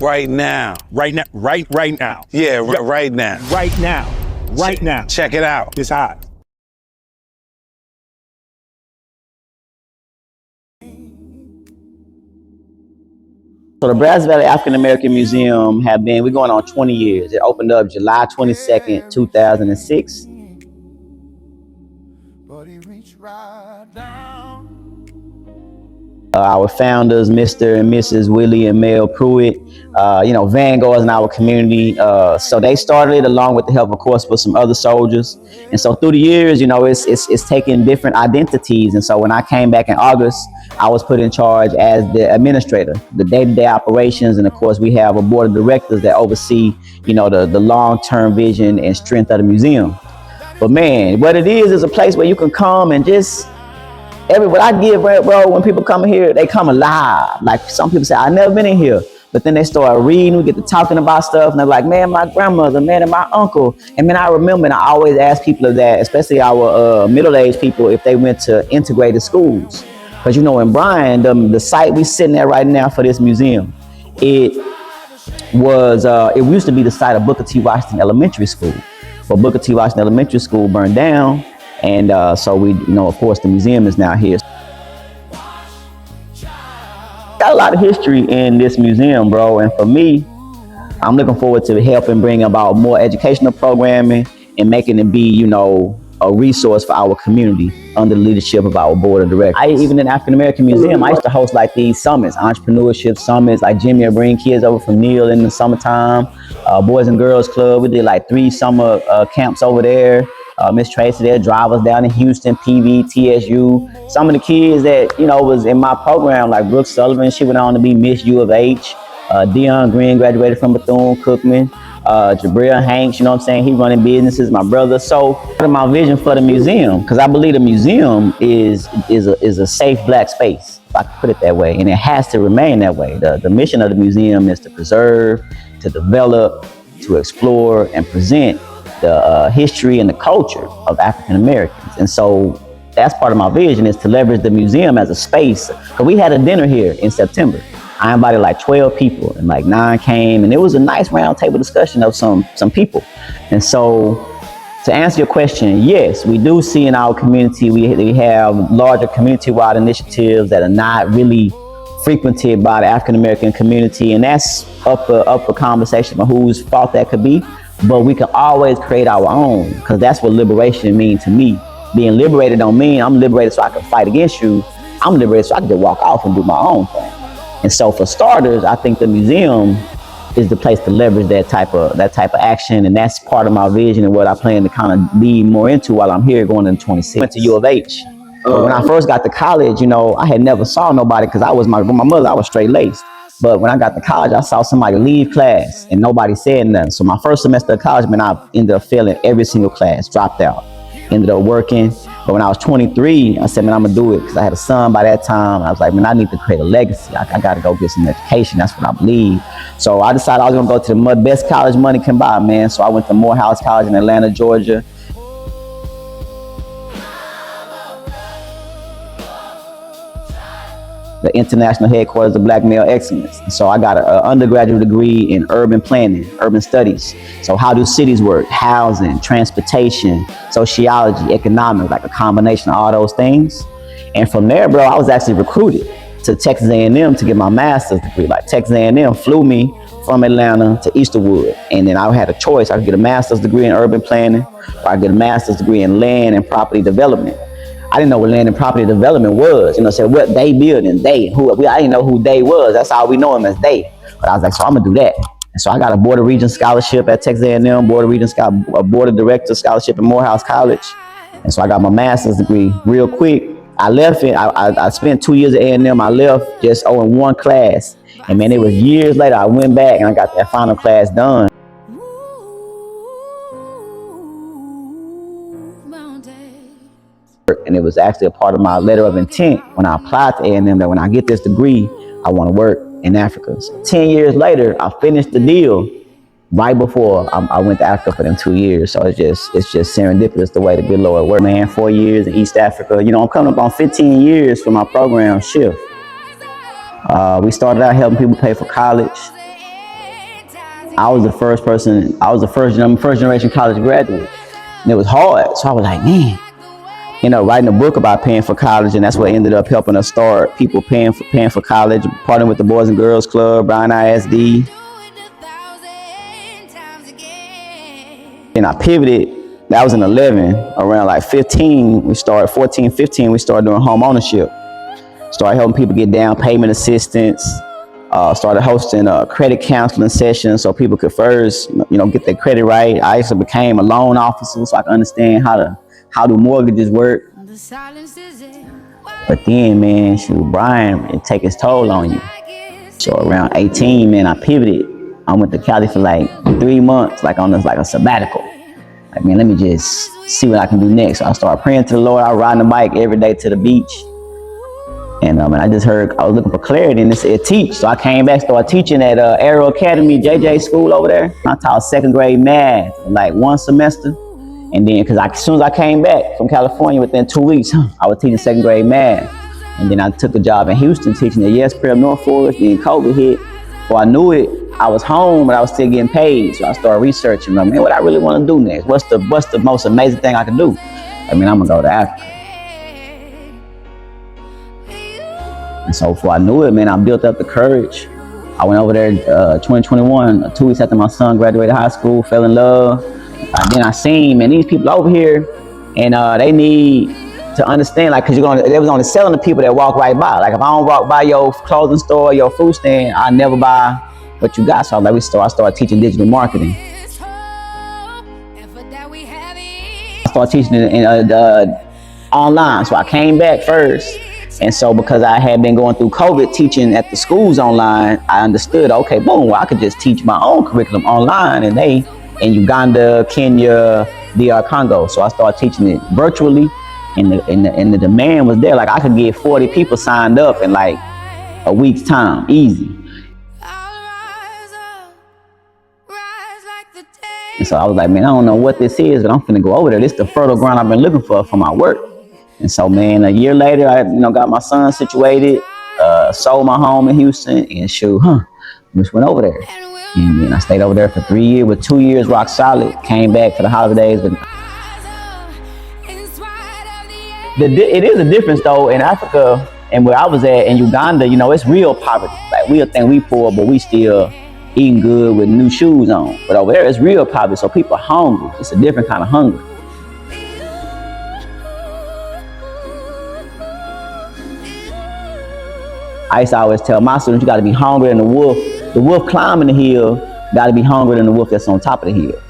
Right now. Right now. Right now. Yeah, right now. Right now. Right now. Check it out. It's hot. So the Brazos Valley African American Museum we're going on 20 years. It opened up July 22nd, 2006. Our founders, Mr. and Mrs. Willie and Mel Pruitt, vanguards in our community. So they started it along with the help, of course, with some other soldiers. And so through the years, it's taken different identities. And so when I came back in August, I was put in charge as the administrator, the day-to-day operations. And of course, we have a board of directors that oversee, the long-term vision and strength of the museum. But man, what it is a place where you can come and just, what I give, bro, when people come here, they come alive. Like some people say, I've never been in here. But then they start reading, we get to talking about stuff, and they're like, man, my grandmother, man, and my uncle. And man, I remember, and I always ask people of that, especially our middle-aged people, if they went to integrated schools. Because, in Bryan, the site we're sitting at right now for this museum, it used to be the site of Booker T. Washington Elementary School. But Booker T. Washington Elementary School burned down. And so we, of course, the museum is now here. Got a lot of history in this museum, bro. And for me, I'm looking forward to helping bring about more educational programming and making it be, a resource for our community under the leadership of our board of directors. Even in the African American Museum, I used to host like these summits, entrepreneurship summits, like Jimmy would bring kids over from Neal in the summertime, Boys and Girls Club. We did like 3 summer camps over there. Miss Tracy there drive us down in Houston, PV, TSU. Some of the kids that, was in my program, like Brooke Sullivan, she went on to be Miss U of H. Dion Green graduated from Bethune-Cookman. Jabril Hanks, he running businesses, my brother. So part of my vision for the museum, because I believe the museum is a safe Black space, if I could put it that way, and it has to remain that way. The mission of the museum is to preserve, to develop, to explore, and present the history and the culture of African Americans. And so that's part of my vision, is to leverage the museum as a space. Because we had a dinner here in September. I invited like 12 people and like 9 came, and it was a nice round table discussion of some people. And so to answer your question, yes, we do see in our community, we have larger community-wide initiatives that are not really frequented by the African American community, and that's up for conversation about whose fault that could be. But we can always create our own, because that's what liberation means to me. Being liberated don't mean I'm liberated so I can fight against you. I'm liberated so I can just walk off and do my own thing. And so for starters, I think the museum is the place to leverage that type of action, and that's part of my vision and what I plan to kind of lead more into while I'm here going into 26. I went to U of H. But when I first got to college, I had never saw nobody, because I was my mother, I was straight laced. But when I got to college, I saw somebody leave class and nobody said nothing. So my first semester of college, man, I ended up failing every single class, dropped out, ended up working. But when I was 23, I said, man, I'm gonna do it, because I had a son by that time. I was like, man, I need to create a legacy. I gotta go get some education. That's what I believe. So I decided I was gonna go to the best college money can buy, man. So I went to Morehouse College in Atlanta, Georgia. The international headquarters of Black male excellence. So I got an undergraduate degree in urban planning, urban studies. So how do cities work? Housing, transportation, sociology, economics, like a combination of all those things. And from there, bro, I was actually recruited to Texas A&M to get my master's degree. Like Texas A&M flew me from Atlanta to Easterwood. And then I had a choice. I could get a master's degree in urban planning, or I could get a master's degree in land and property development. I didn't know what land and property development was. So what they building, I didn't know who they was. That's all we know him as they. But I was like, so I'm gonna do that. And so I got a Board of Regents scholarship at Texas A&M, Board of Regents, a Board of Directors scholarship at Morehouse College. And so I got my master's degree real quick. I left it, I spent 2 years at A&M. I left just owing 1 class. And man, it was years later, I went back and I got that final class done. And it was actually a part of my letter of intent when I applied to A&M, that when I get this degree, I want to work in Africa. So 10 years later, I finished the deal right before I went to Africa for them 2 years. So it's just serendipitous the way the good Lord worked. Man, 4 years in East Africa. I'm coming up on 15 years for my program shift. We started out helping people pay for college. I was the first person, I was the first generation college graduate. And it was hard. So I was like, man, writing a book about paying for college, and that's what ended up helping us start people paying for college, partnering with the Boys and Girls Club, Brown ISD. And I pivoted. That was in 11. Around like 15, we started 14, 15, we started doing home ownership. Started helping people get down payment assistance. Started hosting credit counseling sessions so people could first, get their credit right. I actually became a loan officer so I could understand how do mortgages work. But then, man, Brian, it take its toll on you. So around 18, man, I pivoted. I went to Cali for like 3 months, like on this, like a sabbatical. Like, man, let me just see what I can do next. So I started praying to the Lord. I was riding the bike every day to the beach. And I just heard, I was looking for clarity, and it said teach. So I came back, started teaching at Aero Academy, JJ school over there. I taught 2nd grade math, like 1 semester. And then, as soon as I came back from California, within 2 weeks, I was teaching 2nd grade math. And then I took a job in Houston teaching at Yes Prep North Forest. Then COVID hit. Before I knew it, I was home, but I was still getting paid. So I started researching, man, what I really want to do next? What's the most amazing thing I can do? I'm gonna go to Africa. And so before I knew it, man, I built up the courage. I went over there 2021, 2 weeks after my son graduated high school, fell in love. Then I seen, man, these people over here, and they need to understand, like, because they was only selling to people that walk right by. Like, if I don't walk by your clothing store, your food stand, I never buy what you got. So I started teaching digital marketing. I started teaching online. So I came back first. And so because I had been going through COVID teaching at the schools online, I understood, okay, boom, well, I could just teach my own curriculum online, and they in Uganda, Kenya, DR Congo. So I started teaching it virtually, and the demand was there. Like, I could get 40 people signed up in like a week's time, easy. And so I was like, man, I don't know what this is, but I'm finna go over there. This is the fertile ground I've been looking for my work. And so, man, a year later, I got my son situated, sold my home in Houston, and just went over there. And then I stayed over there for 3 years, with 2 years rock solid. Came back for the holidays. But it is a difference, though, in Africa and where I was at in Uganda. It's real poverty. Like, we'll think we poor, but we still eating good with new shoes on. But over there, it's real poverty, so people are hungry. It's a different kind of hunger. I used to always tell my students, you got to be hungrier than the wolf. The wolf climbing the hill got to be hungrier than the wolf that's on top of the hill.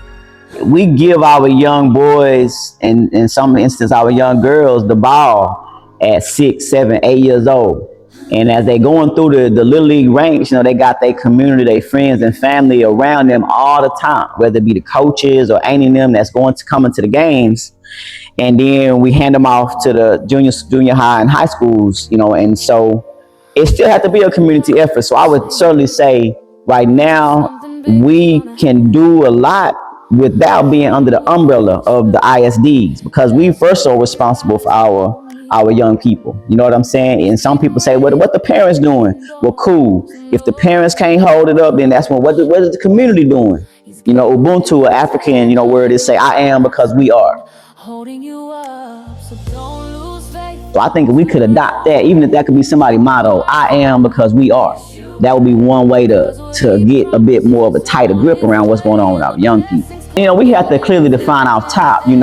We give our young boys, and in some instances our young girls, the ball at 6, 7, 8 years old. And as they going through the Little League ranks, they got their community, their friends and family around them all the time, whether it be the coaches or any of them that's coming to the games. And then we hand them off to the junior high and high schools, and so it still has to be a community effort. So I would certainly say right now we can do a lot without being under the umbrella of the ISDs, because we first are responsible for our young people. You know what I'm saying? And some people say, what the parents doing? Well, cool. If the parents can't hold it up, then that's what is the community doing? Ubuntu, African, word is say, I am because we are. Holding you up, so don't lose faith. So I think if we could adopt that, even if that could be somebody's motto, I am because we are, that would be one way to get a bit more of a tighter grip around what's going on with our young people. We have to clearly define our top, to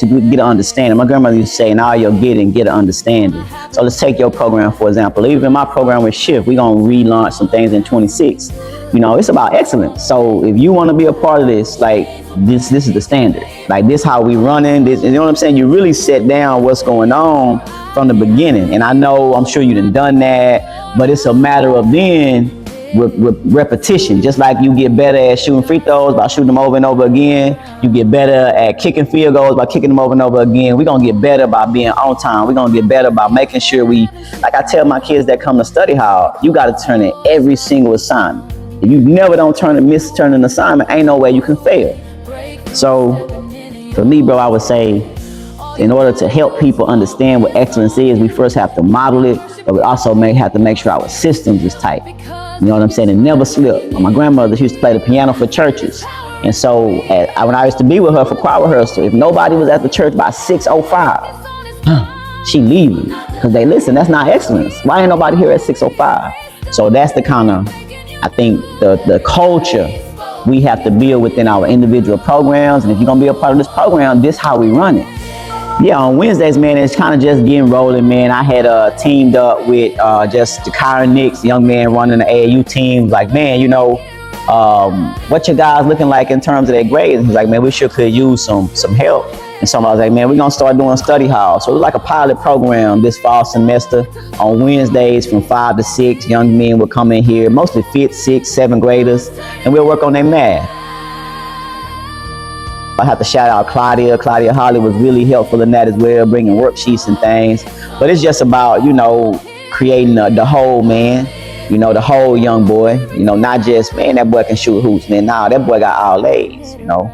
get an understanding. My grandmother used to say, in all your getting, get an understanding. So let's take your program, for example. Even my program with Shift, we're going to relaunch some things in 26. It's about excellence. So if you want to be a part of this, like, this is the standard. Like, this how we running this. You know what I'm saying? You really set down what's going on from the beginning. And I'm sure you done that, but it's a matter of then with repetition. Just like you get better at shooting free throws by shooting them over and over again, you get better at kicking field goals by kicking them over and over again. We're going to get better by being on time. We're going to get better by making sure like I tell my kids that come to study hall, you got to turn in every single assignment. If you never miss turning an assignment, ain't no way you can fail. So for me, bro, I would say, in order to help people understand what excellence is, we first have to model it, but we also have to make sure our systems is tight. You know what I'm saying? It never slipped. My grandmother, she used to play the piano for churches. And so when I used to be with her for choir rehearsal, if nobody was at the church by 6:05, she leaving. Because they listen, that's not excellence. Why ain't nobody here at 6:05? So that's the kind of, I think, the culture we have to build within our individual programs. And if you're going to be a part of this program, this is how we run it. Yeah, on Wednesdays, man, it's kind of just getting rolling, man. I had teamed up with just Kyron Nix, young man running the AAU team. Like, man, you know, what your guys looking like in terms of their grades? He's like, man, we sure could use some help. And so I was like, man, we're going to start doing study halls. So it was like a pilot program this fall semester. On Wednesdays from 5 to 6, young men would come in here, mostly 5th, 6th, 7th graders, and we'll work on their math. I have to shout out Claudia. Claudia Holly was really helpful in that as well, bringing worksheets and things. But it's just about, you know, creating the whole man, you know, the whole young boy, you know, not just, man, that boy can shoot hoops, man. Nah, that boy got all A's, you know.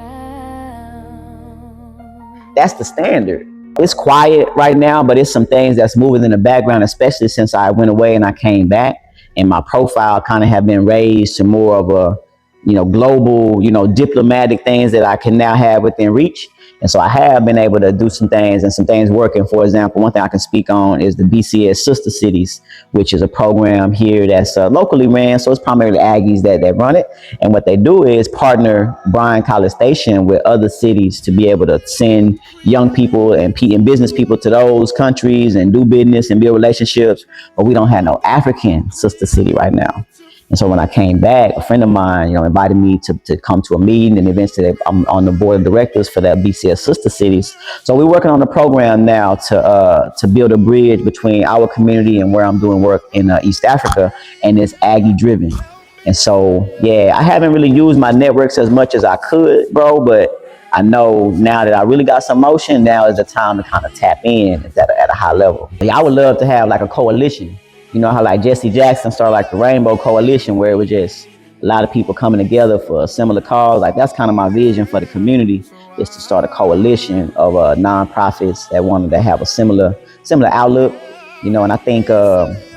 That's the standard. It's quiet right now, but it's some things that's moving in the background, especially since I went away and I came back, and my profile kind of have been raised to more of a, you know, global, you know, diplomatic things that I can now have within reach. And so I have been able to do some things and some things working. For example, one thing I can speak on is the BCS Sister Cities, which is a program here that's locally ran. So it's primarily Aggies that run it. And what they do is partner Bryan College Station with other cities to be able to send young people and business people to those countries and do business and build relationships. But we don't have no African sister city right now. And so when I came back, a friend of mine, you know, invited me to come to a meeting, and eventually I'm on the board of directors for that BCS Sister Cities. So we're working on a program now to build a bridge between our community and where I'm doing work in East Africa, and it's Aggie driven. And so, yeah, I haven't really used my networks as much as I could, bro, but I know now that I really got some motion, now is the time to kind of tap in at a high level. Yeah, I would love to have like a coalition. You know how like Jesse Jackson started like the Rainbow Coalition, where it was just a lot of people coming together for a similar cause. Like that's kind of my vision for the community, is to start a coalition of nonprofits that wanted to have a similar outlook, you know. And I think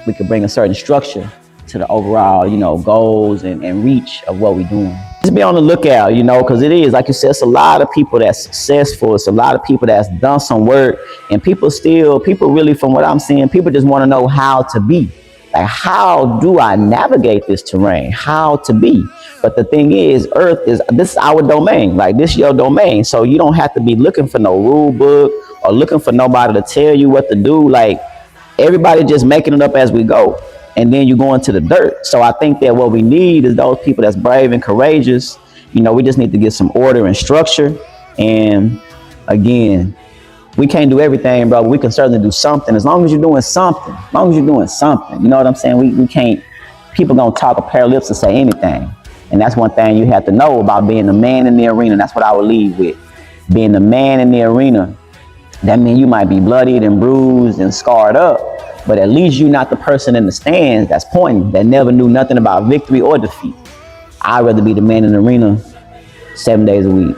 we could bring a certain structure to the overall, you know, goals and reach of what we're doing. Just be on the lookout, you know, because it is, like you said, it's a lot of people that's successful. It's a lot of people that's done some work, and people really, from what I'm seeing, people just want to know how to be. Like, how do I navigate this terrain? How to be? But the thing is, this is our domain. Like, this is your domain. So you don't have to be looking for no rule book or looking for nobody to tell you what to do. Like, everybody just making it up as we go. And then you go into the dirt. So I think that what we need is those people that's brave and courageous. You know, we just need to get some order and structure. And again, we can't do everything, bro. We can certainly do something, as long as you're doing something. As long as you're doing something. You know what I'm saying? We can't, people gonna talk a pair of lips and say anything. And that's one thing you have to know about being the man in the arena. That's what I would leave with. Being the man in the arena. That means you might be bloodied and bruised and scarred up, but at least you're not the person in the stands that's pointing, that never knew nothing about victory or defeat. I'd rather be the man in the arena 7 days a week.